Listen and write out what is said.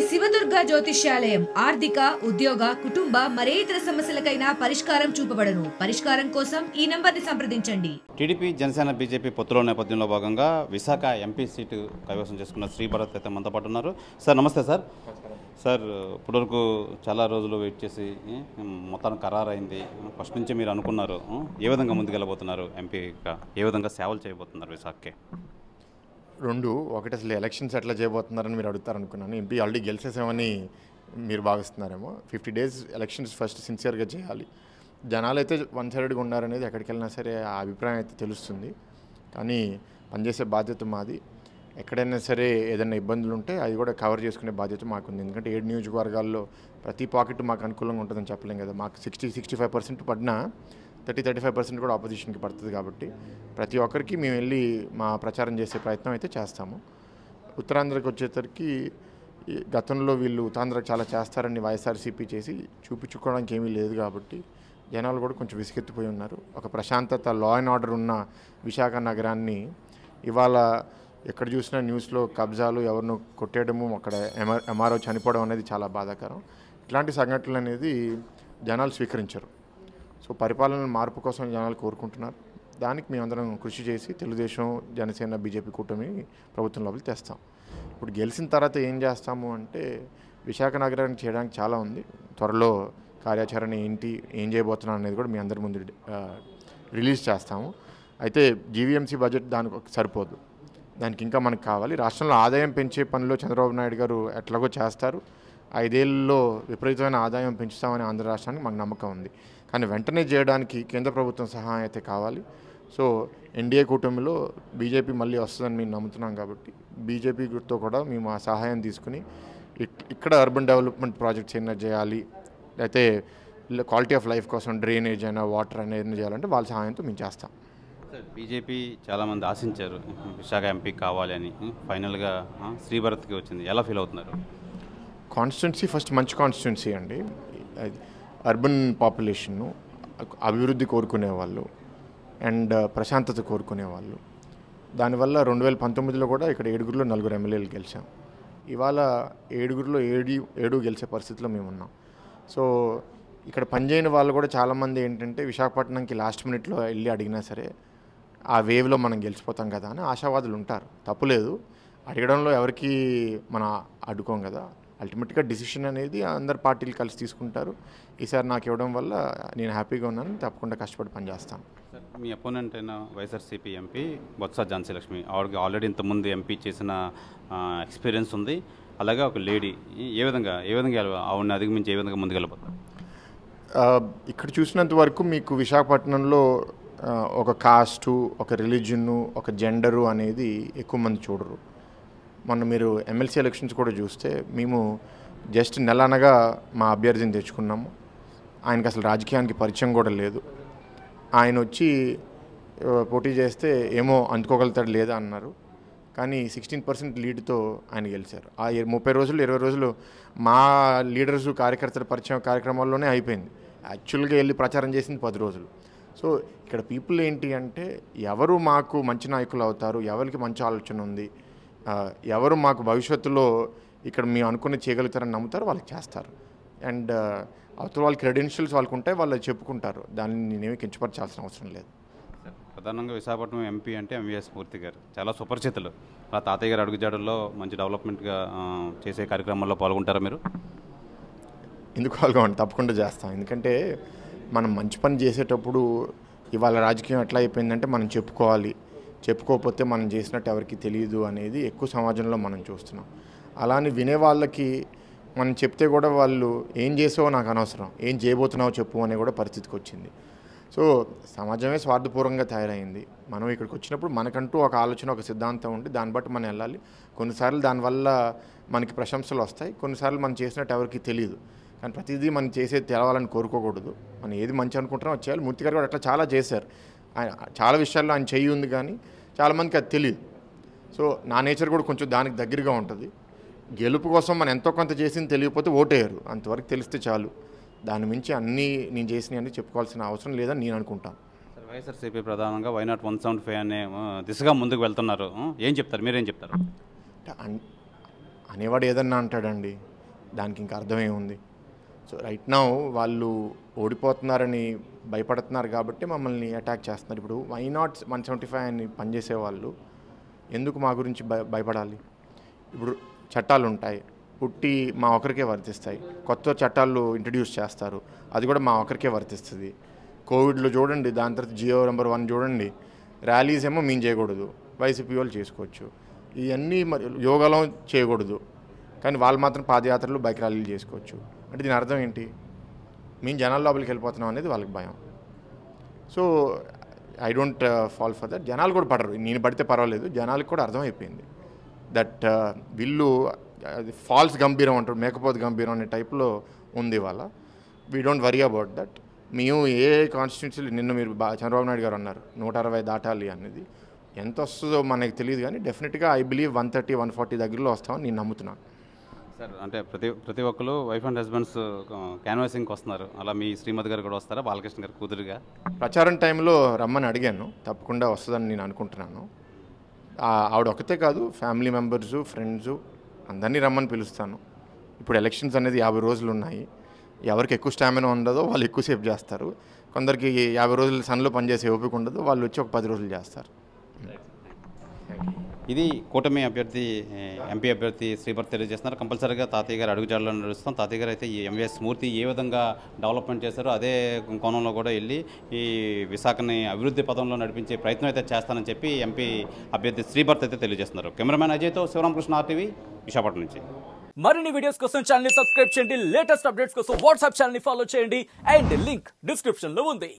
శివదుర్గ జ్యోతిష్యాలయం ఆర్థిక ఉద్యోగ కుటుంబ మరే ఇతర సమస్యలకైనా పరిష్కారం చూపబడును. పరిష్కారం కోసం ఈ నంబర్ని సంప్రదించండి. టీడీపీ జనసేన బీజేపీ పొత్తులో నేపథ్యంలో భాగంగా విశాఖ ఎంపీ సీటు కైవసం చేసుకున్న శ్రీభరత్ అయితే మనతో పాటు ఉన్నారు. సార్ నమస్తే సార్. సార్ ఇప్పటివరకు చాలా రోజులు వెయిట్ చేసి మొత్తానికి ఖరారైంది. ఫస్ట్ నుంచి మీరు అనుకున్నారు ఏ విధంగా ముందుకెళ్ళబోతున్నారు, ఎంపీగా ఏ విధంగా సేవలు చేయబోతున్నారు విశాఖకి? ఒకటి అసలు ఎలక్షన్స్ ఎట్లా చేయబోతున్నారని మీరు అడుగుతారనుకున్నాను. ఎంపీ ఆల్రెడీ గెలిచేసామని మీరు భావిస్తున్నారేమో. 50 days ఎలక్షన్స్ ఫస్ట్ సిన్సియర్గా చేయాలి. జనాలు అయితే వన్ సైడెడ్గా ఉన్నారనేది ఎక్కడికి వెళ్ళినా సరే ఆ అభిప్రాయం అయితే తెలుస్తుంది. కానీ పనిచేసే బాధ్యత మాది. ఎక్కడైనా సరే ఏదైనా ఇబ్బందులు ఉంటే అది కూడా కవర్ చేసుకునే బాధ్యత మాకుంది. ఎందుకంటే 7 నియోజకవర్గాల్లో ప్రతి పాకెట్ మాకు అనుకూలంగా ఉంటుందని చెప్పలేం కదా. మాకు 60-65% పడినా 30-35% కూడా ఆపోజిషన్కి పడుతుంది. కాబట్టి ప్రతి ఒక్కరికి మేము వెళ్ళి మా ప్రచారం చేసే ప్రయత్నం అయితే చేస్తాము. ఉత్తరాంధ్రకి వచ్చేసరికి గతంలో వీళ్ళు ఉత్తరాంధ్రకు చాలా చేస్తారని వైఎస్ఆర్సీపీ చేసి చూపించుకోవడానికి ఏమీ లేదు. కాబట్టి జనాలు కూడా కొంచెం విసుగెత్తిపోయి ఉన్నారు. ఒక ప్రశాంతత, లా అండ్ ఆర్డర్ ఉన్న విశాఖ నగరాన్ని ఇవాళ ఎక్కడ చూసినా న్యూస్లో కబ్జాలు, ఎవరినో కొట్టేయడము, అక్కడ ఎంఆర్ఓ చనిపోవడం అనేది చాలా బాధాకరం. ఇట్లాంటి సంఘటనలు అనేది జనాలు స్వీకరించరు. సో పరిపాలన మార్పు కోసం జనాలు కోరుకుంటున్నారు. దానికి మేమందరం కృషి చేసి తెలుగుదేశం, జనసేన, బీజేపీ కూటమి ప్రభుత్వం లోపలికి తెస్తాం. ఇప్పుడు గెలిచిన తర్వాత ఏం చేస్తాము అంటే విశాఖ నగరానికి చేయడానికి చాలా ఉంది. త్వరలో కార్యాచరణ ఏంటి, ఏం చేయబోతున్నాం అనేది కూడా మీ అందరి ముందు రిలీజ్ చేస్తాము. అయితే జీవీఎంసీ బడ్జెట్ దానికి సరిపోదు. దానికి ఇంకా మనకు కావాలి. రాష్ట్రంలో ఆదాయం పెంచే పనిలో చంద్రబాబు నాయుడు గారు ఎట్లాగో చేస్తారు. 5 ఏళ్ళలో విపరీతమైన ఆదాయం పెంచుతామని ఆంధ్ర రాష్ట్రానికి మాకు నమ్మకం ఉంది. కానీ వెంటనే చేయడానికి కేంద్ర ప్రభుత్వం సహాయం అయితే కావాలి. సో ఎన్డీఏ కూటమిలో బీజేపీ మళ్ళీ వస్తుందని మేము నమ్ముతున్నాం. కాబట్టి బీజేపీతో కూడా మేము ఆ సహాయం తీసుకుని ఇక్కడ అర్బన్ డెవలప్మెంట్ ప్రాజెక్ట్స్ ఏమైనా చేయాలి, లేకపోతే క్వాలిటీ ఆఫ్ లైఫ్ కోసం డ్రైనేజ్ అయినా, వాటర్ అనేది చేయాలంటే వాళ్ళ సహాయంతో మేము చేస్తాం. బీజేపీ చాలామంది ఆశించారు విశాఖ ఎంపీ కావాలి అని. ఫైనల్గా శ్రీభరత్కి వచ్చింది. ఎలా ఫీల్ అవుతున్నారు? కాన్స్టిట్యున్సీ ఫస్ట్ మంచి కాన్స్టిట్యున్సీ అండి. అర్బన్ పాపులేషన్ను, అభివృద్ధి కోరుకునే వాళ్ళు అండ్ ప్రశాంతత కోరుకునే వాళ్ళు. దానివల్ల 2019లో కూడా ఇక్కడ 7గురిలో 4 ఎమ్మెల్యేలు గెలిచాం. ఇవాళ 7గురిలో 7 గెలిచే పరిస్థితిలో మేము ఉన్నాం. సో ఇక్కడ పనిచేయని వాళ్ళు కూడా చాలామంది ఏంటంటే విశాఖపట్నంకి లాస్ట్ మినిట్లో వెళ్ళి అడిగినా సరే ఆ వేవ్లో మనం గెలిచిపోతాం కదా అని ఆశావాదులు ఉంటారు. తప్పులేదు, అడగడంలో ఎవరికి మనం అడ్డుకోం కదా. అల్టిమేట్గా డిసిషన్ అనేది అందరు పార్టీలు కలిసి తీసుకుంటారు. ఈసారి నాకు ఇవ్వడం వల్ల నేను హ్యాపీగా ఉన్నాను. తప్పకుండా కష్టపడి పనిచేస్తాను. మీ అపోనెంట్ అయిన వైఎస్ఆర్సీపీ ఎంపీ బొత్స ఝాన్సీ లక్ష్మి, ఆవిడకి ఆల్రెడీ ఇంతకుముందు ఎంపీ చేసిన ఎక్స్పీరియన్స్ ఉంది. అలాగే ఒక లేడీ, ఏ విధంగా ఆవిడని అధిగమించి ఏ విధంగా ముందుకెళ్ళిపోతారు? ఇక్కడ చూసినంత వరకు మీకు విశాఖపట్నంలో ఒక కాస్టు, ఒక రిలీజను, ఒక జెండరు అనేది ఎక్కువ మంది చూడరు. మొన్న మీరు ఎమ్మెల్సీ ఎలక్షన్స్ కూడా చూస్తే మేము జస్ట్ నెల అనగా మా అభ్యర్థిని తెచ్చుకున్నాము. ఆయనకు అసలు రాజకీయానికి పరిచయం కూడా లేదు. ఆయన వచ్చి పోటీ చేస్తే ఏమో అందుకోగలుగుతాడు లేదా అన్నారు. కానీ 16% లీడ్తో ఆయన గెలిచారు. ఆ 30 రోజులు 20 రోజులు మా లీడర్స్, కార్యకర్తల పరిచయం కార్యక్రమాల్లోనే అయిపోయింది. యాక్చువల్గా వెళ్ళి ప్రచారం చేసింది 10 రోజులు. సో ఇక్కడ పీపుల్ ఏంటి అంటే ఎవరు మాకు మంచి నాయకులు అవుతారు, ఎవరికి మంచి ఆలోచన ఉంది, ఎవరు మాకు భవిష్యత్తులో ఇక్కడ మేము అనుకుని చేయగలుగుతారని నమ్ముతారు, వాళ్ళకి చేస్తారు. అండ్ అవతల వాళ్ళ క్రెడెన్షియల్స్ వాళ్ళకు ఉంటాయి, వాళ్ళు చెప్పుకుంటారు. దాన్ని నేనేమి కించపరచాల్సిన అవసరం లేదు. ప్రధానంగా విశాఖపట్నం ఎంపీ అంటే ఎంవీఎస్ మూర్తి గారు చాలా సుపరిచితులు. అలా తాతయ్య గారు అడుగుజాడల్లో మంచి డెవలప్మెంట్గా చేసే కార్యక్రమాల్లో పాల్గొంటారా మీరు? ఎందుకు పాల్గొంటాం? తప్పకుండా చేస్తాం. ఎందుకంటే మనం మంచి పని చేసేటప్పుడు ఇవాళ రాజకీయం ఎట్లా అయిపోయిందంటే మనం చెప్పుకోవాలి, చెప్పుకోకపోతే మనం చేసినట్టు ఎవరికి తెలియదు అనేది ఎక్కువ సమాజంలో మనం చూస్తున్నాం. అలానే వినే వాళ్ళకి మనం చెప్తే కూడా వాళ్ళు ఏం చేసావో నాకు అనవసరం, ఏం చేయబోతున్నావో చెప్పు అనే కూడా పరిస్థితికి వచ్చింది. సో సమాజమే స్వార్థపూర్వకంగా తయారైంది. మనం ఇక్కడికి వచ్చినప్పుడు మనకంటూ ఒక ఆలోచన, ఒక సిద్ధాంతం ఉండి దాన్ని బట్టి మనం వెళ్ళాలి. కొన్నిసార్లు దానివల్ల మనకి ప్రశంసలు వస్తాయి, కొన్నిసార్లు మనం చేసినట్టు ఎవరికి తెలియదు. కానీ ప్రతిదీ మనం చేసేది తెలవాలని కోరుకోకూడదు. మనం ఏది మంచి అనుకుంటామో అది చేయాలి. మూర్తి గారు కూడా అట్లా చాలా చేశారు. ఆయన చాలా విషయాల్లో ఆయన చెయ్యి ఉంది, కానీ చాలామందికి అది తెలియదు. సో నా నేచర్ కూడా కొంచెం దానికి దగ్గరగా ఉంటుంది. గెలుపు కోసం మనం ఎంతో కొంత చేసింది తెలియకపోతే ఓటేయరు, అంతవరకు తెలిస్తే చాలు. దాని మించి అన్నీ నేను చేసినవన్నీ చెప్పుకోవాల్సిన అవసరం లేదని నేను అనుకుంటాను. వైఎస్ఆర్సీపీ ప్రధానంగా వై నాట్ 175 అనే దిశగా ముందుకు వెళ్తున్నారు. ఏం చెప్తారు, మీరేం చెప్తారు? అనేవాడు ఏదన్నా అంటాడండి. దానికి ఇంకా అర్థమే ఉంది. సో రైట్ నౌ వాళ్ళు ఓడిపోతున్నారని భయపడుతున్నారు కాబట్టి మమ్మల్ని అటాక్ చేస్తున్నారు. ఇప్పుడు వై నాట్ 175 అని పనిచేసే వాళ్ళు ఎందుకు మా గురించి భయపడాలి? ఇప్పుడు చట్టాలు ఉంటాయి, పుట్టి మా ఒకరికే వర్తిస్తాయి. కొత్త చట్టాలు ఇంట్రడ్యూస్ చేస్తారు, అది కూడా మా ఒకరికే వర్తిస్తుంది. కోవిడ్లో చూడండి, దాని తర్వాత జియో నెంబర్ 1 చూడండి, ర్యాలీస్ ఏమో మేము చేయకూడదు, వైసీపీ వాళ్ళు చేసుకోవచ్చు. ఇవన్నీ యోగాలో చేయకూడదు, కానీ వాళ్ళు మాత్రం పాదయాత్రలు బైక్ ర్యాలీలు చేసుకోవచ్చు. అంటే దీని అర్థం ఏంటి? మేము జనాల లోపలికి వెళ్ళిపోతున్నాం అనేది వాళ్ళకి భయం. So I don't fall for that. జనాలు కూడా పడరు, నేను పడితే పర్వాలేదు, జనాలకు కూడా అర్థమైపోయింది దట్ వీళ్ళు ఫాల్స్ గంభీరం అంటారు, మేకపోతే గంభీరం అనే టైప్లో ఉంది వాళ్ళ. We don't worry about that. మేము ఏ కాన్స్టిట్యున్సీలు నిన్న మీరు చంద్రబాబు నాయుడు గారు అన్నారు 160 దాటాలి అనేది, ఎంత వస్తుందో మనకు తెలియదు, కానీ డెఫినెట్గా ఐ బిలీవ్ 130, 140 దగ్గరలో వస్తామని నేను నమ్ముతున్నాను. సార్ అంటే ప్రతి ఒక్కరు వైఫ్ అండ్ హస్బెండ్స్ క్యాన్వాసింగ్కి వస్తున్నారు, అలా మీ శ్రీమతి గారు కూడా వస్తారా, బాలకృష్ణ గారు కూతురుగా? ప్రచారం టైంలో రమ్మని అడిగాను, తప్పకుండా వస్తుందని నేను అనుకుంటున్నాను. ఆవిడ ఒక్కతే కాదు, ఫ్యామిలీ మెంబర్సు, ఫ్రెండ్సు అందరినీ రమ్మని పిలుస్తాను. ఇప్పుడు ఎలక్షన్స్ అనేది 50 రోజులు ఉన్నాయి. ఎవరికి ఎక్కువ స్టామినా ఉండదో వాళ్ళు ఎక్కువసేపు చేస్తారు, కొందరికి 50 రోజులు సన్లో పనిచేసే ఓపిక ఉండదు, వాళ్ళు వచ్చి ఒక 10 రోజులు చేస్తారు. ఇది కూటమి అభ్యర్థి ఎంపీ అభ్యర్థి శ్రీభరత్ తెలియజేస్తున్నారు. కంపల్సరీగా తాతయ్య గారు అడుగుజాడలో నడుస్తాం. తాతయ్య గారు అయితే ఈ ఎంవీఎస్ మూర్తి ఏ విధంగా డెవలప్మెంట్ చేశారో అదే కోణంలో కూడా వెళ్ళి ఈ విశాఖని అభివృద్ధి పదంలో నడిపించే ప్రయత్నం అయితే చేస్తానని చెప్పి ఎంపీ అభ్యర్థి శ్రీభరత్ అయితే తెలియజేస్తున్నారు. కెమెరామెన్ అజయ్తో శివరామకృష్ణ, RTV, విశాఖపట్నం నుంచి. మరిన్ని వీడియోస్ కోసం ఛానల్ ని సబ్స్క్రైబ్ చేయండి, లేటెస్ట్ అప్డేట్స్ కోసం వాట్సాప్ ఛానల్ ని ఫాలో చేయండి, అండ్ లింక్ డిస్క్రిప్షన్ లో ఉంది.